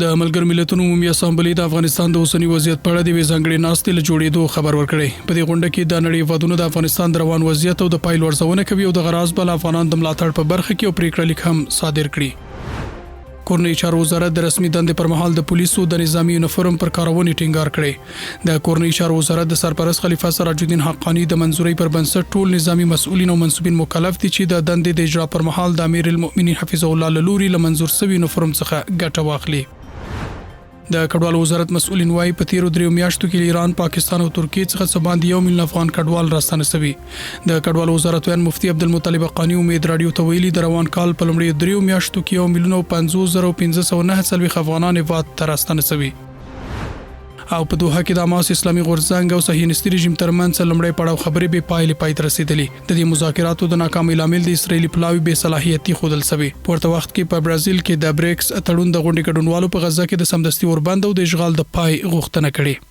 د ملګرو ملتونو عمومي اسامبلې د افغانستان د اوسنی وضعیت په اړه د وزنګړې ناستې له جوړېدو خبر ورکړی. په دې غونډه کې د نړۍ هیوادونو د افغانستان د روان وضعیت او د پایلو ارزونه کوي او د غراض بل افغانان د ملاتړ په برخه کې او پریکړه لیک هم صادر کړي. کورنۍ چارو وزارت د رسمي دندې پر مهال د پولیسو د نظامی یونیفورم پر کارونې ټینګار کړی. د کورنۍ چارو وزارت د سرپرست خلیفه سراج الدین حقانی د منځوري پر بنسټ ټول نظامی مسؤلین او منصوبین مکلف دي چې د دندې د اجرا پر مهال د امیر المؤمنین حفظه الله له لوري له منظور شوي یونیفورم څخه ګټه واخلي. د کډوالو وزارت مسؤلین وايي په تیرو 3 میاشتو کې ایران، پاکستان او ترکیه څخه څه باندې 1 میلیون افغان کډوال راستنه شوي. د کډوالو وزارت ویان مفتي عبدالمطلب حقانی امید رادیو ته ویلي د روان کال په لومړیو 3 میاشتو کې 1,50,509 افغانان هیواد ته راستنه شوي. او په دوحه کې د حماس اسلامي غورځنګ او صهیونیستي رژیم ترمنځ لومړی پړاو خبرې به پایلې پای ته رسیدلې. د دې مذاکراتو د ناکامۍ لامل د اسرایلی پلاوي بې صلاحیتي ښودل شوی. په ورته وخت کې په برازیل کې د بریکس تړون د غونډې ګډونوالو په غزه کې د سمدستي اوربند او د اشغال د پای غوښتنه کړې.